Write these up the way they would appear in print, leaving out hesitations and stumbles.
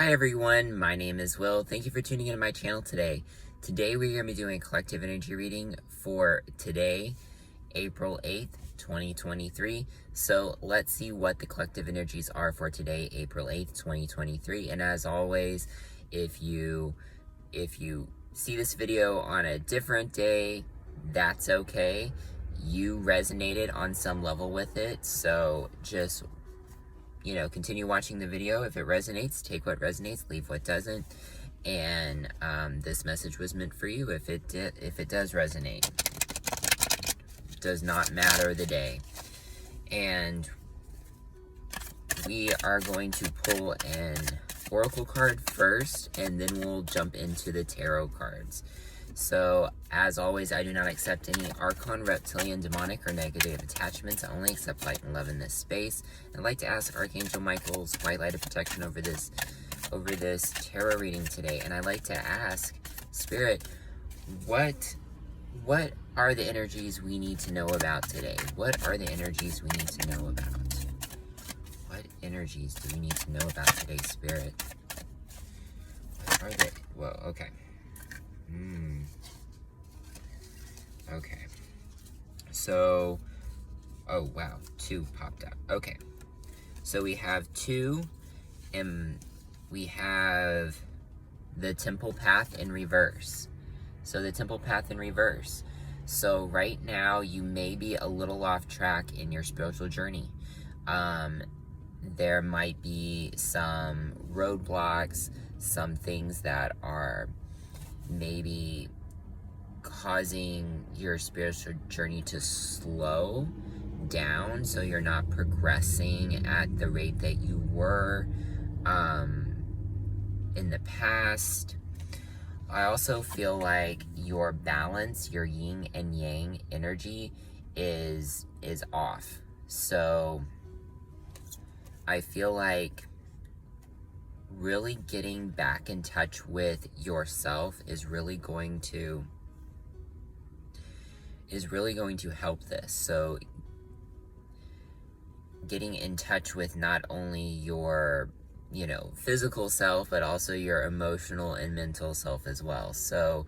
Hi everyone, my name is Will. Thank you for tuning into my channel today. Today we're going to be doing a collective energy reading for today, April 8th, 2023. So let's see what the collective energies are for today, April 8th, 2023. And as always, if you see this video on a different day, that's okay. You resonated on some level with it, so just continue watching the video. If it resonates, take what resonates, leave what doesn't. And this message was meant for you if it does resonate. It does not matter the day. And we are going to pull an oracle card first, and then we'll jump into the tarot cards. So, as always, I do not accept any Archon, Reptilian, Demonic, or negative attachments. I only accept light and love in this space. I'd like to ask Archangel Michael's white light of protection over this tarot reading today. And I'd like to ask, Spirit, what are the energies we need to know about today? What are the energies we need to know about? What energies do we need to know about today, Spirit? What are they? Well, okay. Okay. So, oh wow, 2 popped out. Okay. So we have 2, and we have the temple path in reverse. So the temple path in reverse. So right now you may be a little off track in your spiritual journey. There might be some roadblocks, some things that are maybe causing your spiritual journey to slow down, so you're not progressing at the rate that you were in the past. I also feel like your balance, your yin and yang energy is off. So I feel like really getting back in touch with yourself is really going to help this. So getting in touch with not only your physical self, but also your emotional and mental self as well. So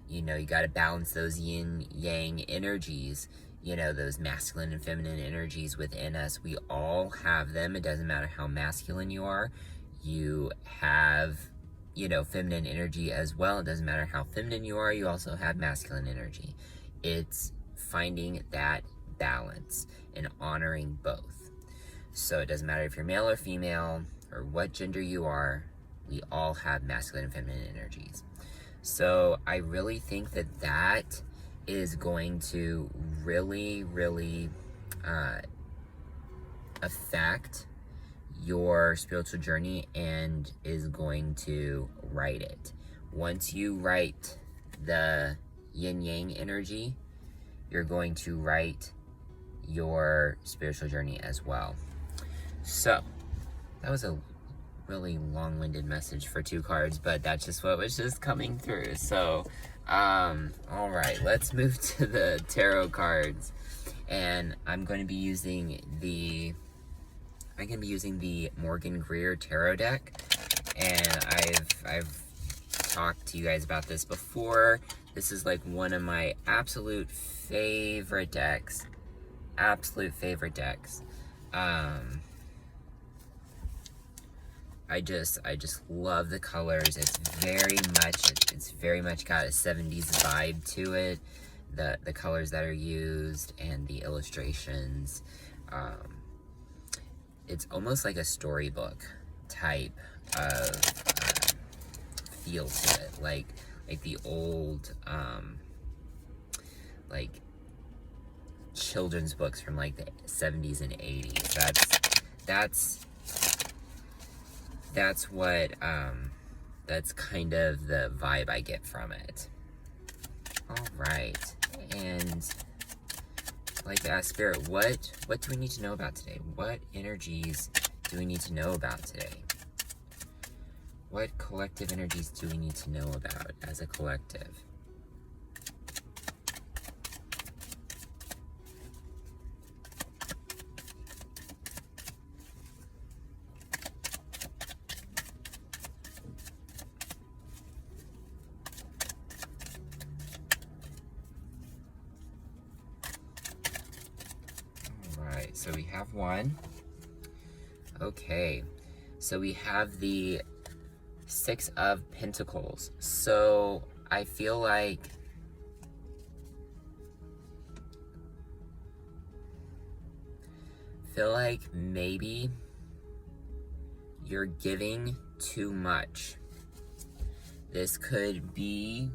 you got to balance those yin yang energies, those masculine and feminine energies within us. We all have them. It doesn't matter how masculine you are. You have, feminine energy as well. It doesn't matter how feminine you are, you also have masculine energy. It's finding that balance and honoring both. So it doesn't matter if you're male or female or what gender you are, we all have masculine and feminine energies. So I really think that is going to really, really affect your spiritual journey and is going to write it. Once you write the yin yang energy, you're going to write your spiritual journey as well. So that was a really long-winded message for 2 cards, but that's just what was just coming through. So all right, let's move to the tarot cards, and I'm going to be using the Morgan Greer tarot deck, and I've talked to you guys about this before. This is like one of my absolute favorite decks. I just love the colors. It's very much got a 70s vibe to it. The colors that are used and the illustrations. It's almost like a storybook type of feel to it, like the old like children's books from like the 70s and 80s. That's what that's kind of the vibe I get from it. All right, and I'd like to ask Spirit, what do we need to know about today? What energies do we need to know about today? What collective energies do we need to know about as a collective? have one. Okay, so we have the Six of Pentacles. So I feel like maybe you're giving too much. This could be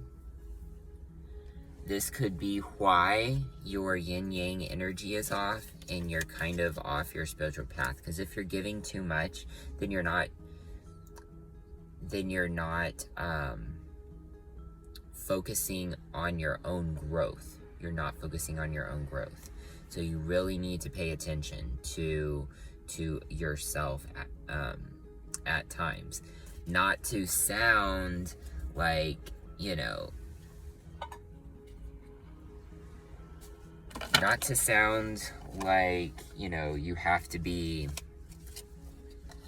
why your yin-yang energy is off and you're kind of off your spiritual path. Because if you're giving too much, then you're not focusing on your own growth. You're not focusing on your own growth. So you really need to pay attention to yourself at times. Not to sound like, you know, not to sound like, you know, you have to be,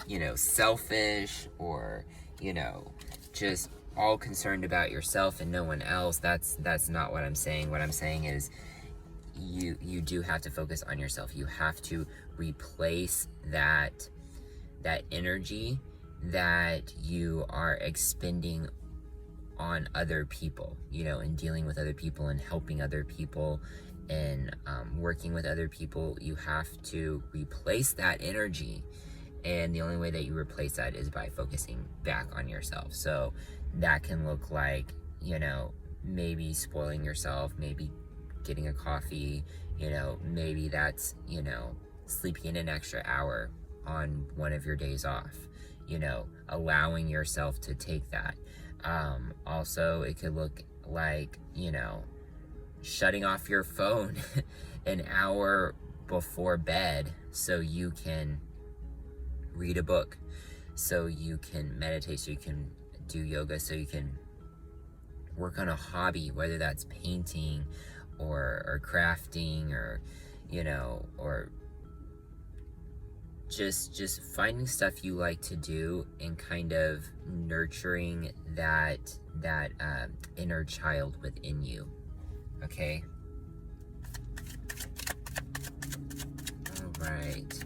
you know, selfish or, you know, just all concerned about yourself and no one else. That's not what I'm saying. What I'm saying is you do have to focus on yourself. You have to replace that energy that you are expending on other people, you know, and dealing with other people and helping other people and working with other people. You have to replace that energy, and the only way that you replace that is by focusing back on yourself. So that can look like, you know, maybe spoiling yourself, maybe getting a coffee, you know, maybe that's, you know, sleeping in an extra hour on one of your days off, you know, allowing yourself to take that. Also, it could look like, you know, shutting off your phone an hour before bed so you can read a book, so you can meditate, so you can do yoga, so you can work on a hobby, whether that's painting or crafting or, you know, or just finding stuff you like to do and kind of nurturing that inner child within you. Okay. All right.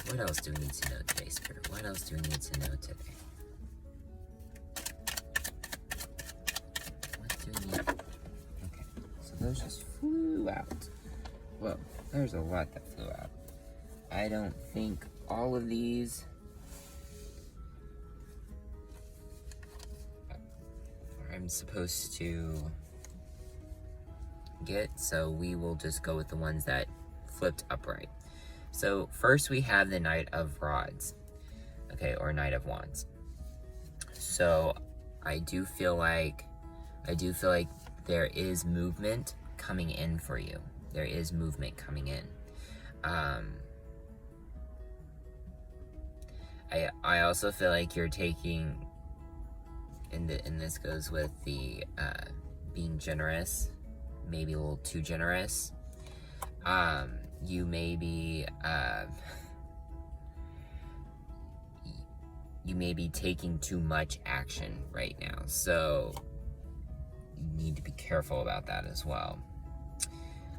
What else do we need to know today, Spirit? What else do we need to know today? What do we need? Okay. So those just flew out. Well, there's a lot that flew out. I don't think all of these I'm supposed to get, so we will just go with the ones that flipped upright. So first we have the Knight of Rods, okay, or Knight of Wands. So I do feel like there is movement coming in for you. There is movement coming in. I also feel like you're taking, and this goes with the being generous, maybe a little too generous. You may be taking too much action right now, so you need to be careful about that as well.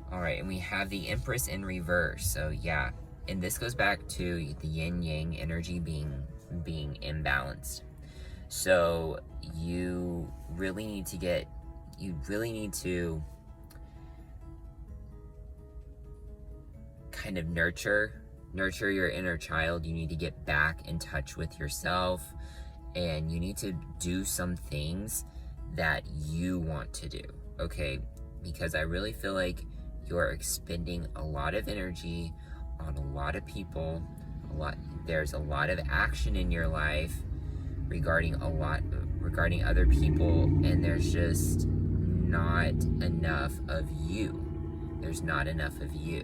All right, and we have the Empress in reverse. So yeah, and this goes back to the yin yang energy being imbalanced. So you really need to kind of nurture your inner child. You need to get back in touch with yourself, and you need to do some things that you want to do, okay? Because I really feel like you're expending a lot of energy on a lot of people. There's a lot of action in your life regarding other people, and there's just not enough of you. There's not enough of you.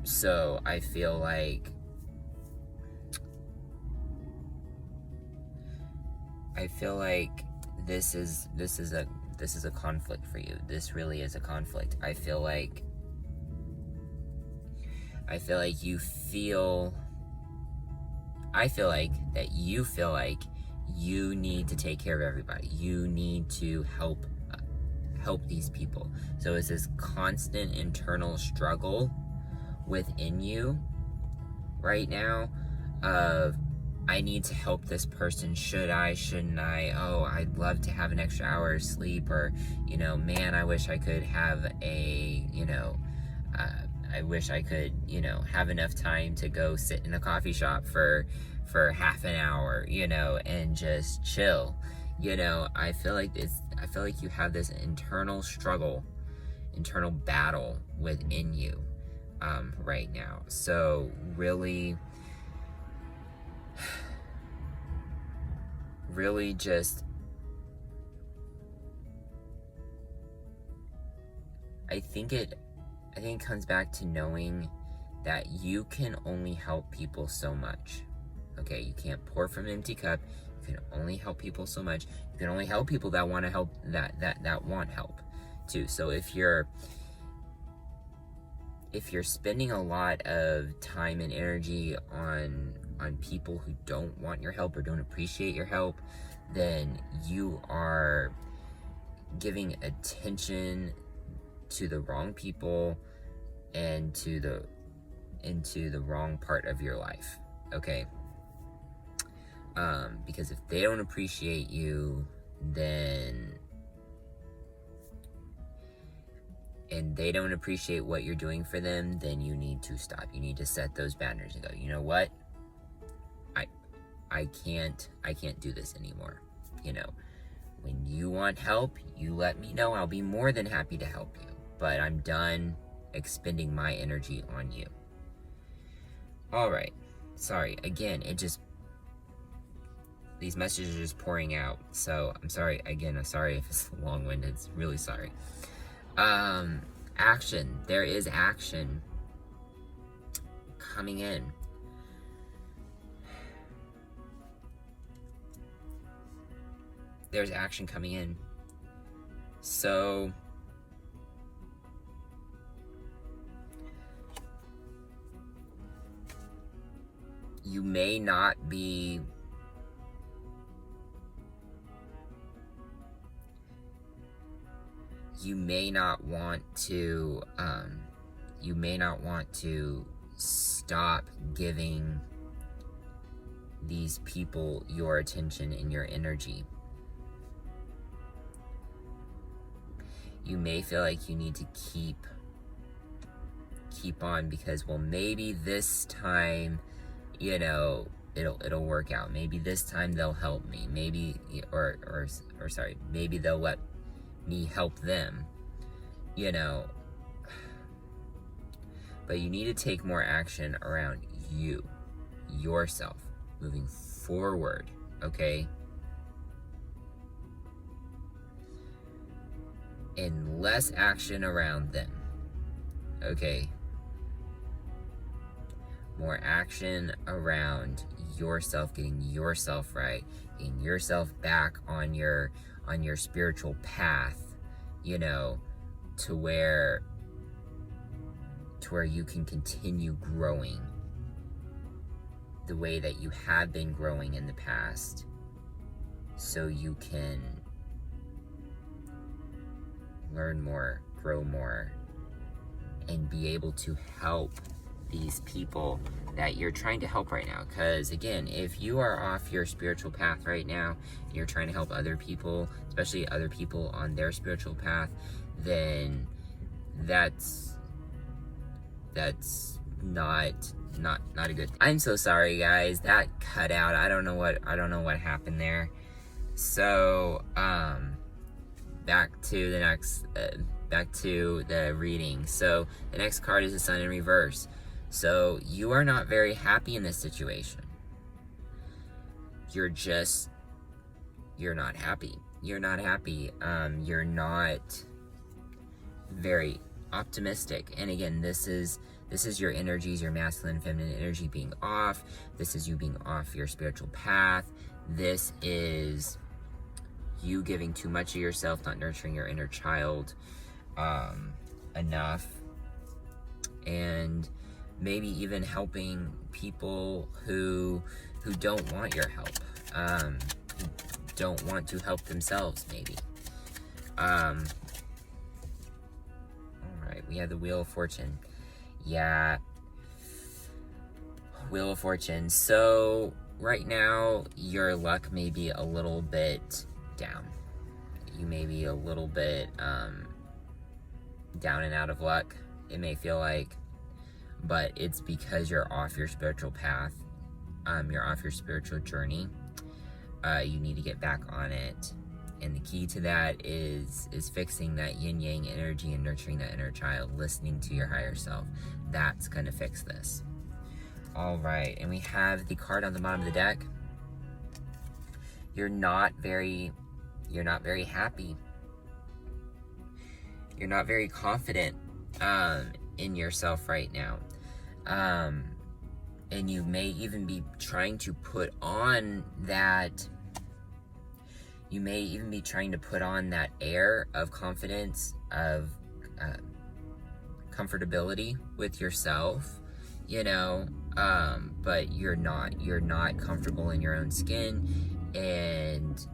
So I feel like this is a conflict for you. This really is a conflict. I feel like you feel like you need to take care of everybody. You need to help help these people. So it's this constant internal struggle within you right now of, I need to help this person. Should I? Shouldn't I? Oh, I'd love to have an extra hour of sleep. Or, you know, man, I wish I could have a, you know, I wish I could, you know, have enough time to go sit in a coffee shop for half an hour, you know, and just chill. You know, I feel like you have this internal struggle, internal battle within you right now. So really just, I think it comes back to knowing that you can only help people so much. Okay, you can't pour from an empty cup. You can only help people so much. You can only help people that want to help, that want help too. So if you're spending a lot of time and energy on people who don't want your help or don't appreciate your help, then you are giving attention to the wrong people and into the wrong part of your life. Okay, because if they don't appreciate you, then, and they don't appreciate what you're doing for them, then you need to stop. You need to set those boundaries and go, you know what, I can't do this anymore. You know, when you want help, you let me know. I'll be more than happy to help you, but I'm done expending my energy on you. All right, sorry again, these messages are just pouring out, so I'm sorry again. I'm sorry if it's long-winded. It's really sorry. Action. There is action coming in. There's action coming in. So you may not be want to stop giving these people your attention and your energy. You may feel like you need to keep on because, well, maybe this time, you know, it'll work out. Maybe this time they'll help me. Maybe, or sorry, maybe they'll let me help them, you know. But you need to take more action around yourself, moving forward, okay? And less action around them, okay? More action around yourself, getting yourself right, getting yourself back on your spiritual path, you know, to where you can continue growing the way that you have been growing in the past, so you can learn more, grow more, and be able to help these people that you're trying to help right now. Because again, if you are off your spiritual path right now, and you're trying to help other people, especially other people on their spiritual path, then that's not a good thing. I'm so sorry, guys, that cut out. I don't know what happened there. So back to the reading. So the next card is the Sun in reverse. So you are not very happy in this situation. You're not happy. You're not very optimistic. And again, this is your energies, your masculine and feminine energy being off. This is you being off your spiritual path. This is you giving too much of yourself, not nurturing your inner child enough, and maybe even helping people who don't want your help, who don't want to help themselves, maybe. We have the Wheel of Fortune. Yeah. Wheel of Fortune. So right now, your luck may be a little bit down. You may be a little bit down and out of luck, it may feel like, but it's because you're off your spiritual path. You're off your spiritual journey. You need to get back on it. And the key to that is fixing that yin-yang energy and nurturing that inner child, listening to your higher self. That's going to fix this. All right, and we have the card on the bottom of the deck. You're not very happy. You're not very confident in yourself right now. And you may even be trying to put on that air of confidence, of comfortability with yourself, you know, but you're not comfortable in your own skin, and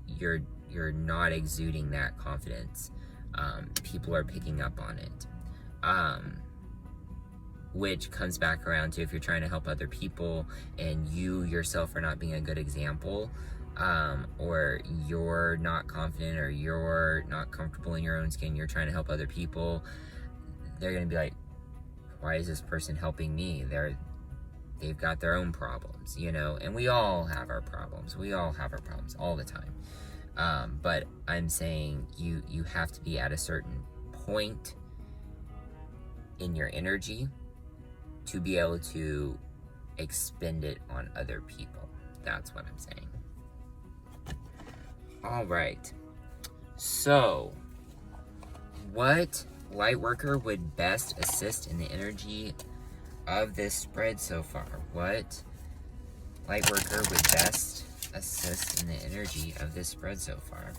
you're not exuding that confidence. People are picking up on it. Which comes back around to if you're trying to help other people and you yourself are not being a good example, or you're not confident or you're not comfortable in your own skin, you're trying to help other people, they're going to be like, why is this person helping me? They've got their own problems, you know, and we all have our problems. We all have our problems all the time. But I'm saying you have to be at a certain point in your energy to be able to expend it on other people. That's what I'm saying. All right. So, what light worker would best assist in the energy of this spread so far? What light worker would best assist in the energy of this spread so far?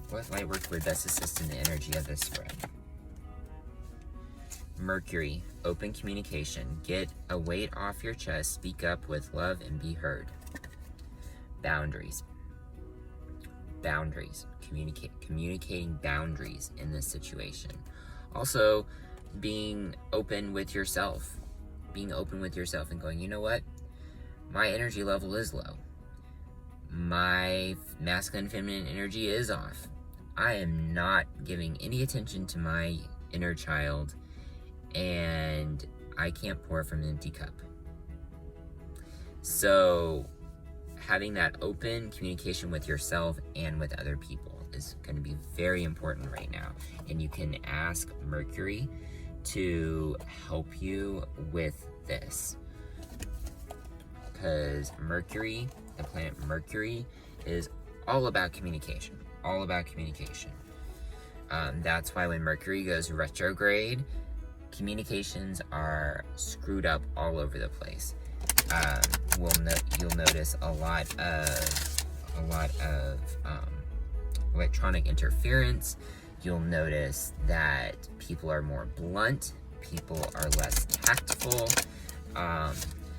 What light worker would best assist in the energy of this spread? Mercury, open communication. Get a weight off your chest, speak up with love, and be heard. Boundaries. Boundaries. Communicating boundaries in this situation. Also, being open with yourself. Being open with yourself and going, you know what? My energy level is low. My masculine feminine energy is off. I am not giving any attention to my inner child, and I can't pour from an empty cup. So having that open communication with yourself and with other people is going to be very important right now. And you can ask Mercury to help you with this. Because Mercury, the planet Mercury, is all about communication. All about communication. That's why when Mercury goes retrograde, communications are screwed up all over the place. You'll notice a lot of electronic interference. You'll notice that people are more blunt. People are less tactful.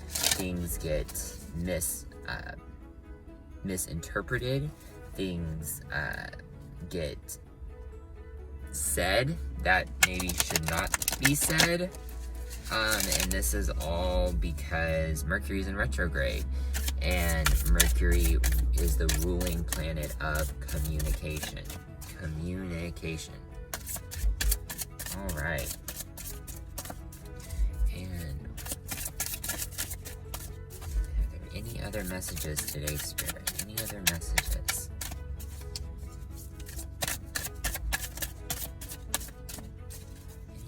Things get misinterpreted. Things get said that maybe should not be said. And this is all because Mercury is in retrograde. And Mercury is the ruling planet of communication. Communication. All right. And are there any other messages today, Spirit? Any other messages?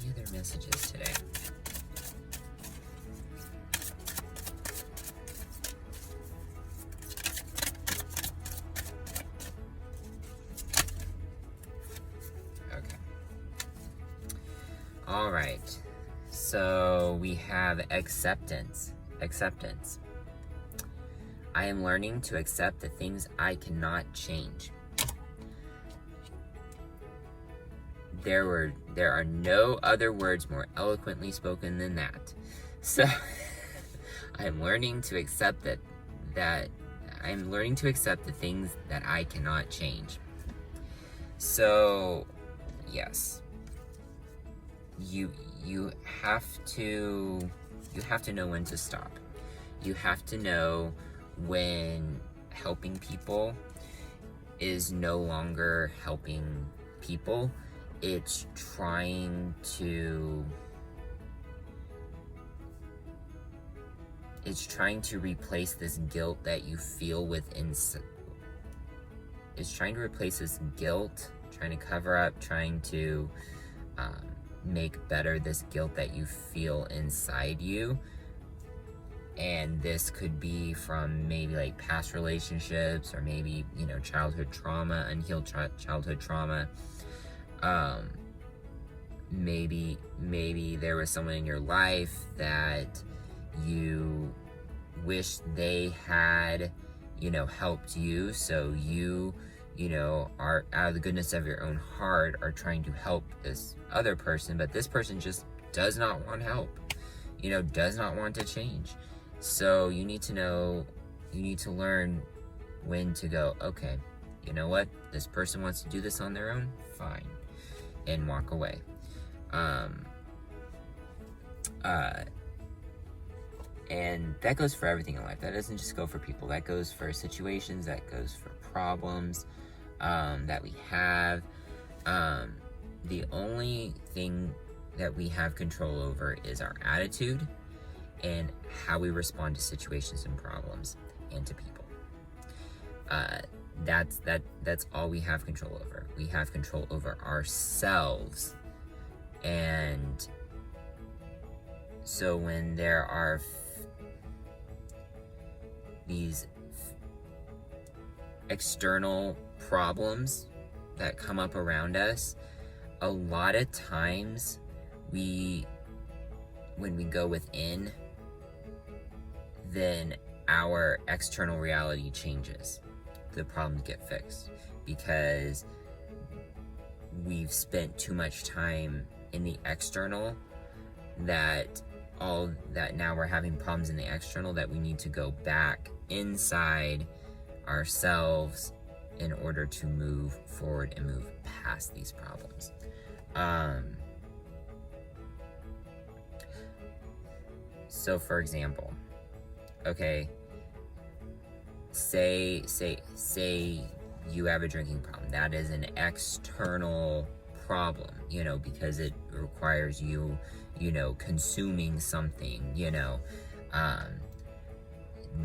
Any other messages today? All right, so we have acceptance. Acceptance. I am learning to accept the things I cannot change. There are no other words more eloquently spoken than that. So I am learning to accept that I'm learning to accept the things that I cannot change. So, yes, you have to know when to stop. You have to know when helping people is no longer helping people. It's trying to replace this guilt that you feel within. It's trying to replace this guilt, trying to cover up, trying to make better this guilt that you feel inside you. And this could be from maybe like past relationships, or maybe, you know, childhood trauma, unhealed childhood trauma. Maybe there was someone in your life that you wish they had, you know, helped you, so you know, are out of the goodness of your own heart are trying to help this other person, but this person just does not want help, you know, does not want to change. So you need to know, you need to learn when to go, okay, you know what, this person wants to do this on their own, fine, and walk away. And that goes for everything in life. That doesn't just go for people. That goes for situations, that goes for problems that we have. The only thing that we have control over is our attitude and how we respond to situations and problems and to people. That's all we have control over. We have control over ourselves. And so when there are these external problems that come up around us, a lot of times when we go within, then our external reality changes. The problems get fixed because we've spent too much time in the external, that now we're having problems in the external, that we need to go back inside ourselves in order to move forward and move past these problems. So for example, okay, say you have a drinking problem. That is an external problem, you know, because it requires you know, consuming something, you know.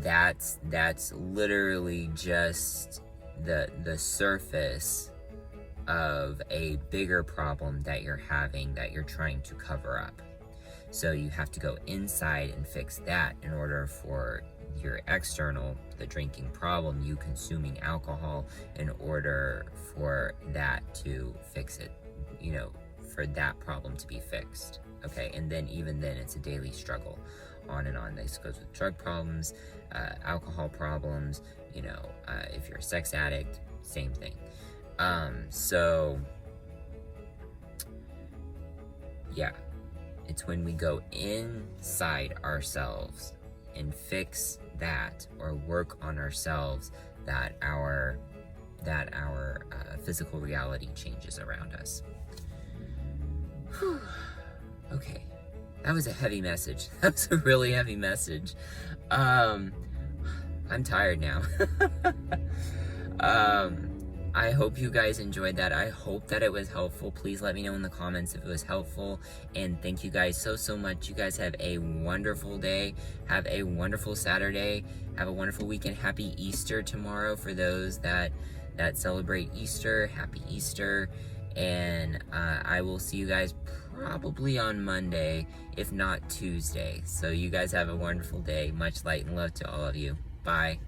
That's literally just the surface of a bigger problem that you're having, that you're trying to cover up. So you have to go inside and fix that in order for your external, the drinking problem, you consuming alcohol, in order for that to fix it, you know, for that problem to be fixed. Okay, and then even then it's a daily struggle, on and on. This goes with drug problems, alcohol problems, you know, if you're a sex addict, same thing. So yeah, it's when we go inside ourselves and fix that, or work on ourselves, that our physical reality changes around us. Whew. Okay, that was a heavy message. That was a really heavy message. I'm tired now. I hope you guys enjoyed that. I hope that it was helpful. Please let me know in the comments if it was helpful. And thank you guys so much. You guys have a wonderful day. Have a wonderful Saturday. Have a wonderful weekend. Happy Easter tomorrow for those that celebrate Easter. Happy Easter. And I will see you guys probably on Monday, if not Tuesday. So you guys have a wonderful day. Much light and love to all of you. Bye.